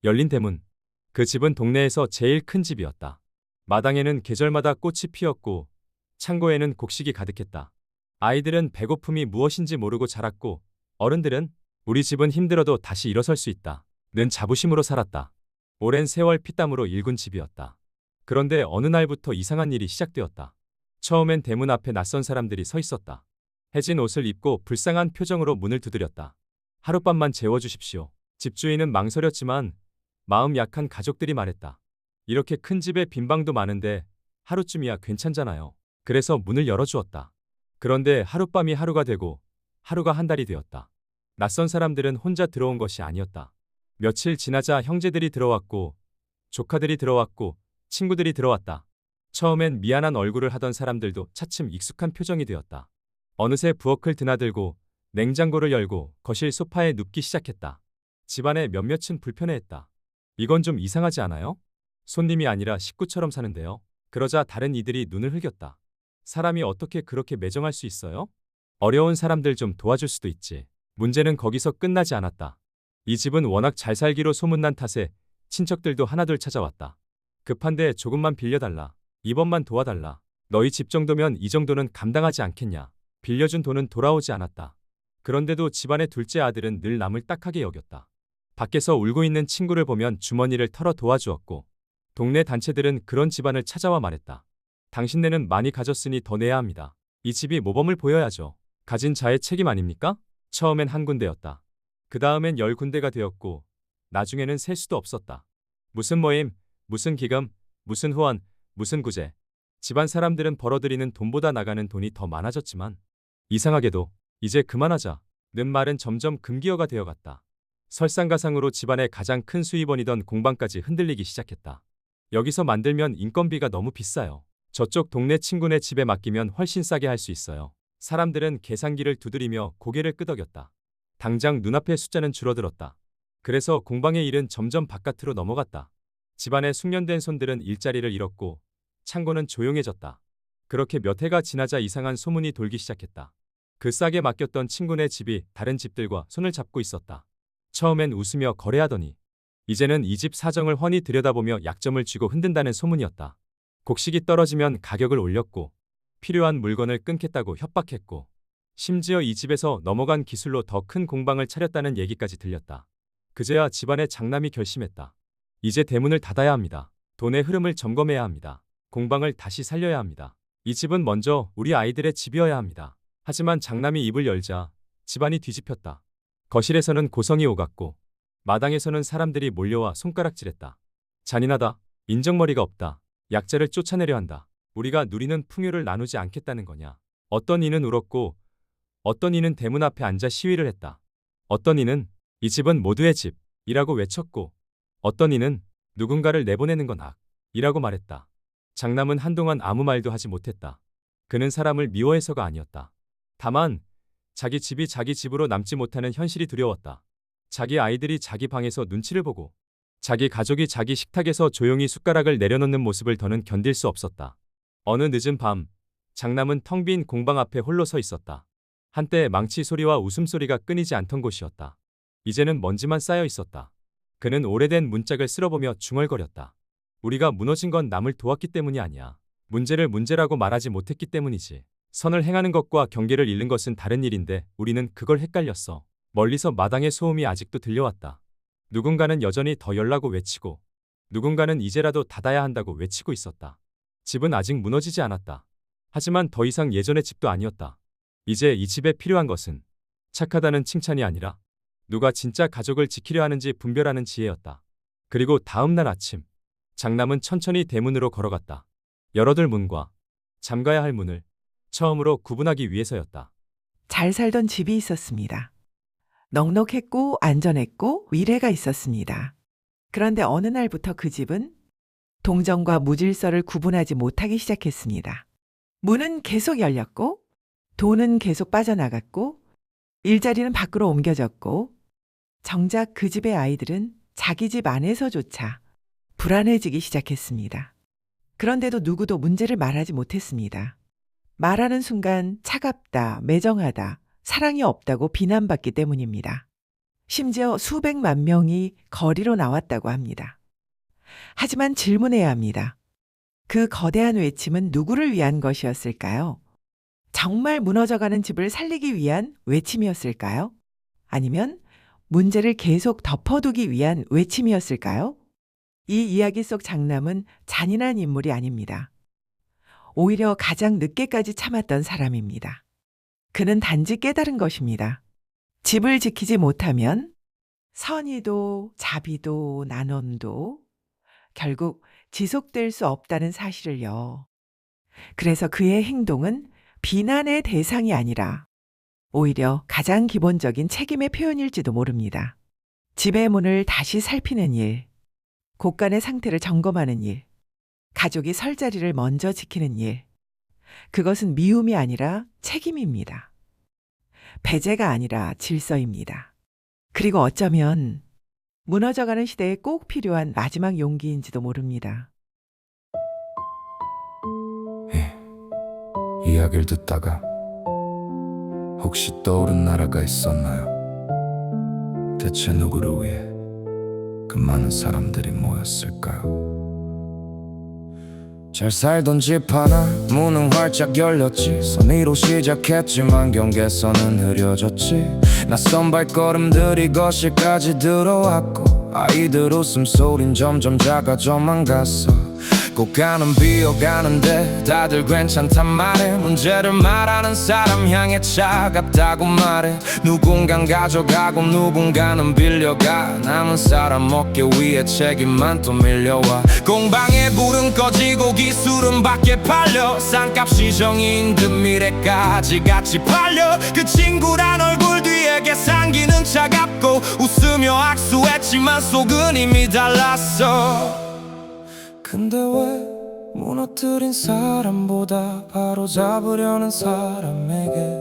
열린 대문. 그 집은 동네에서 제일 큰 집이었다. 마당에는 계절마다 꽃이 피었고 창고에는 곡식이 가득했다. 아이들은 배고픔이 무엇인지 모르고 자랐고 어른들은 우리 집은 힘들어도 다시 일어설 수 있다 는 자부심으로 살았다. 오랜 세월 피땀으로 일군 집이었다. 그런데 어느 날부터 이상한 일이 시작되었다. 처음엔 대문 앞에 낯선 사람들이 서 있었다. 해진 옷을 입고 불쌍한 표정으로 문을 두드렸다. 하룻밤만 재워주십시오. 집주인은 망설였지만 마음 약한 가족들이 말했다. 이렇게 큰 집에 빈 방도 많은데 하루쯤이야 괜찮잖아요. 그래서 문을 열어주었다. 그런데 하룻밤이 하루가 되고 하루가 한 달이 되었다. 낯선 사람들은 혼자 들어온 것이 아니었다. 며칠 지나자 형제들이 들어왔고 조카들이 들어왔고 친구들이 들어왔다. 처음엔 미안한 얼굴을 하던 사람들도 차츰 익숙한 표정이 되었다. 어느새 부엌을 드나들고 냉장고를 열고 거실 소파에 눕기 시작했다. 집안에 몇몇은 불편해했다. 이건 좀 이상하지 않아요? 손님이 아니라 식구처럼 사는데요. 그러자 다른 이들이 눈을 흘겼다. 사람이 어떻게 그렇게 매정할 수 있어요? 어려운 사람들 좀 도와줄 수도 있지. 문제는 거기서 끝나지 않았다. 이 집은 워낙 잘 살기로 소문난 탓에 친척들도 하나둘 찾아왔다. 급한데 조금만 빌려달라. 이번만 도와달라. 너희 집 정도면 이 정도는 감당하지 않겠냐. 빌려준 돈은 돌아오지 않았다. 그런데도 집안의 둘째 아들은 늘 남을 딱하게 여겼다. 밖에서 울고 있는 친구를 보면 주머니를 털어 도와주었고 동네 단체들은 그런 집안을 찾아와 말했다. 당신네는 많이 가졌으니 더 내야 합니다. 이 집이 모범을 보여야죠. 가진 자의 책임 아닙니까? 처음엔 한 군데였다. 그 다음엔 10군데가 되었고 나중에는 셀 수도 없었다. 무슨 모임, 무슨 기금, 무슨 후원, 무슨 구제. 집안 사람들은 벌어들이는 돈보다 나가는 돈이 더 많아졌지만 이상하게도 이제 그만하자 는 말은 점점 금기어가 되어갔다. 설상가상으로 집안의 가장 큰 수입원이던 공방까지 흔들리기 시작했다. 여기서 만들면 인건비가 너무 비싸요. 저쪽 동네 친구네 집에 맡기면 훨씬 싸게 할 수 있어요. 사람들은 계산기를 두드리며 고개를 끄덕였다. 당장 눈앞의 숫자는 줄어들었다. 그래서 공방의 일은 점점 바깥으로 넘어갔다. 집안의 숙련된 손들은 일자리를 잃었고 창고는 조용해졌다. 그렇게 몇 해가 지나자 이상한 소문이 돌기 시작했다. 그 싸게 맡겼던 친구네 집이 다른 집들과 손을 잡고 있었다. 처음엔 웃으며 거래하더니 이제는 이 집 사정을 훤히 들여다보며 약점을 쥐고 흔든다는 소문이었다. 곡식이 떨어지면 가격을 올렸고 필요한 물건을 끊겠다고 협박했고 심지어 이 집에서 넘어간 기술로 더 큰 공방을 차렸다는 얘기까지 들렸다. 그제야 집안의 장남이 결심했다. 이제 대문을 닫아야 합니다. 돈의 흐름을 점검해야 합니다. 공방을 다시 살려야 합니다. 이 집은 먼저 우리 아이들의 집이어야 합니다. 하지만 장남이 입을 열자 집안이 뒤집혔다. 거실에서는 고성이 오갔고 마당에서는 사람들이 몰려와 손가락질했다. 잔인하다. 인정머리가 없다. 약자를 쫓아내려 한다. 우리가 누리는 풍요를 나누지 않겠다는 거냐. 어떤 이는 울었고 어떤 이는 대문 앞에 앉아 시위를 했다. 어떤 이는 이 집은 모두의 집이라고 외쳤고 어떤 이는 누군가를 내보내는 건 악이라고 말했다. 장남은 한동안 아무 말도 하지 못했다. 그는 사람을 미워해서가 아니었다. 다만 자기 집이 자기 집으로 남지 못하는 현실이 두려웠다. 자기 아이들이 자기 방에서 눈치를 보고 자기 가족이 자기 식탁에서 조용히 숟가락을 내려놓는 모습을 더는 견딜 수 없었다. 어느 늦은 밤 장남은 텅 빈 공방 앞에 홀로 서 있었다. 한때 망치 소리와 웃음소리가 끊이지 않던 곳이었다. 이제는 먼지만 쌓여 있었다. 그는 오래된 문짝을 쓸어보며 중얼거렸다. 우리가 무너진 건 남을 도왔기 때문이 아니야. 문제를 문제라고 말하지 못했기 때문이지. 선을 행하는 것과 경계를 잃는 것은 다른 일인데 우리는 그걸 헷갈렸어. 멀리서 마당의 소음이 아직도 들려왔다. 누군가는 여전히 더 열라고 외치고 누군가는 이제라도 닫아야 한다고 외치고 있었다. 집은 아직 무너지지 않았다. 하지만 더 이상 예전의 집도 아니었다. 이제 이 집에 필요한 것은 착하다는 칭찬이 아니라 누가 진짜 가족을 지키려 하는지 분별하는 지혜였다. 그리고 다음 날 아침 장남은 천천히 대문으로 걸어갔다. 열어둘 문과 잠가야 할 문을 처음으로 구분하기 위해서였다. 잘 살던 집이 있었습니다. 넉넉했고 안전했고 위례가 있었습니다. 그런데 어느 날부터 그 집은 동정과 무질서를 구분하지 못하기 시작했습니다. 문은 계속 열렸고 돈은 계속 빠져나갔고 일자리는 밖으로 옮겨졌고 정작 그 집의 아이들은 자기 집 안에서조차 불안해지기 시작했습니다. 그런데도 누구도 문제를 말하지 못했습니다. 말하는 순간 차갑다, 매정하다, 사랑이 없다고 비난받기 때문입니다. 심지어 수백만 명이 거리로 나왔다고 합니다. 하지만 질문해야 합니다. 그 거대한 외침은 누구를 위한 것이었을까요? 정말 무너져가는 집을 살리기 위한 외침이었을까요? 아니면 문제를 계속 덮어두기 위한 외침이었을까요? 이 이야기 속 장남은 잔인한 인물이 아닙니다. 오히려 가장 늦게까지 참았던 사람입니다. 그는 단지 깨달은 것입니다. 집을 지키지 못하면 선의도 자비도 난원도 결국 지속될 수 없다는 사실을요. 그래서 그의 행동은 비난의 대상이 아니라 오히려 가장 기본적인 책임의 표현일지도 모릅니다. 집의 문을 다시 살피는 일, 곳간의 상태를 점검하는 일, 가족이 설 자리를 먼저 지키는 일, 그것은 미움이 아니라 책임입니다. 배제가 아니라 질서입니다. 그리고 어쩌면 무너져가는 시대에 꼭 필요한 마지막 용기인지도 모릅니다. 이야기를 듣다가 혹시 떠오른 나라가 있었나요? 대체 누구를 위해 그 많은 사람들이 모였을까요? 잘 살던 집 하나 문은 활짝 열렸지. 선의로 시작했지만 경계선은 흐려졌지. 낯선 발걸음들이 거실까지 들어왔고 아이들 웃음소린 점점 작아져만 갔어. 꽃가는 비어가는데 다들 괜찮단 말에 문제를 말하는 사람 향해 차갑다고 말해. 누군간 가져가고 누군가는 빌려가. 남은 사람 어깨 위에 책임만 또 밀려와. 공방에 불은 꺼지고 기술은 밖에 팔려. 싼값이 정의인 듯 미래까지 같이 팔려. 그 친구란 얼굴 뒤에 계산기는 차갑고 웃으며 악수했지만 속은 이미 달랐어. 근데 왜 무너뜨린 사람보다 바로 잡으려는 사람에게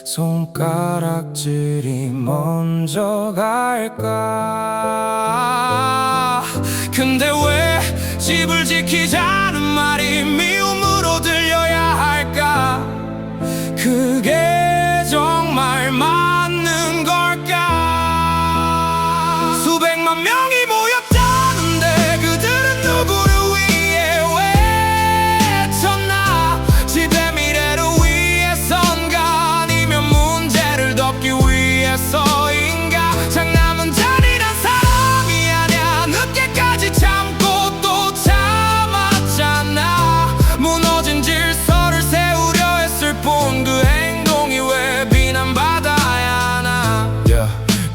손가락질이 먼저 갈까? 근데 왜 집을 지키자는 말이 미움으로 들려야 할까? 그게 정말 맞는 걸까? 수백만 명이 모였다는데 그들은 누구를 위해 외쳤나? 집의 미래를 위해선가? 아니면 문제를 덮기 위해서인가? 장남은 잔인한 사람이 아냐. 늦게까지 참고 또 참았잖아. 무너진 질서를 세우려 했을 뿐 그 행동이 왜 비난받아야 하나?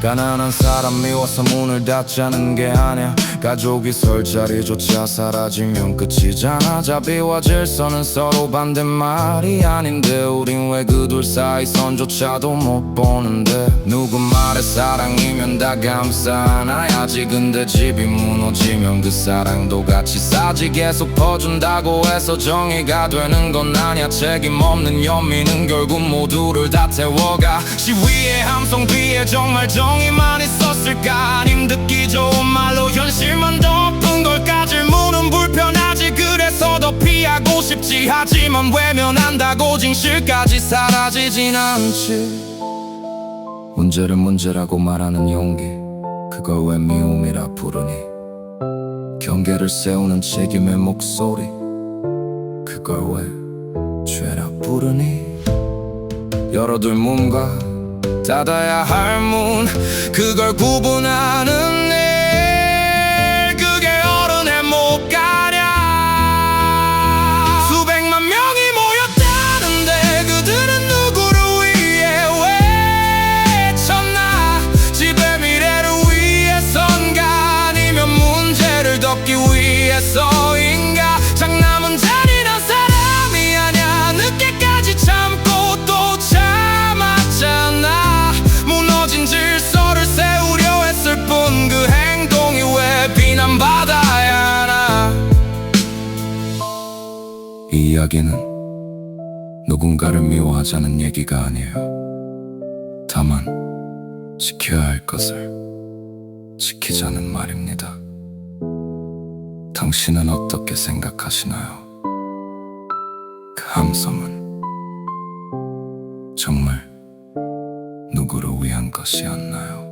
가난한 사람 미워서 문을 닫자는 게 아니야. 가족이 설 자리조차 사라지면 끝이잖아. 자비와 질서는 서로 반대말이 아닌데 우린 왜 그 둘 사이 선조차도 못 보는데. 누구 말에 사랑이면 다 감싸 안아야지. 근데 집이 무너지면 그 사랑도 같이 싸지. 계속 퍼준다고 해서 정의가 되는 건 아니야. 책임 없는 연민은 결국 모두를 다 태워가. 시위의 함성 뒤에 정말 정의만 있었을까? 아님 듣기 좋은 말로 현실만 덮은 걸까? 질문은 불편하지. 그래서 더 피하고 싶지. 하지만 외면한다고 진실까지 사라지진 않지. 문제를 문제라고 말하는 용기, 그걸 왜 미움이라 부르니? 경계를 세우는 책임의 목소리, 그걸 왜 죄라 부르니? 열어둘 문과 닫아야 할 문, 그걸 구분하는 일, 그게 어른의 못 가냐? 수백만 명이 모였다는데 그들은 누구를 위해 외쳤나? 집의 미래를 위해선가? 아니면 문제를 덮기 위해서인가? 장남은 잔인한 사람이 아냐. 늦게까지 참고 또 참았잖아. 무너진 질서를 세우려 했을 뿐 그 행동이 왜 비난받아야 하나? 이 이야기는 누군가를 미워하자는 얘기가 아니에요. 다만 지켜야 할 것을 지키자는 말입니다. 당신은 어떻게 생각하시나요? 그 함성은 정말 누구를 위한 것이었나요?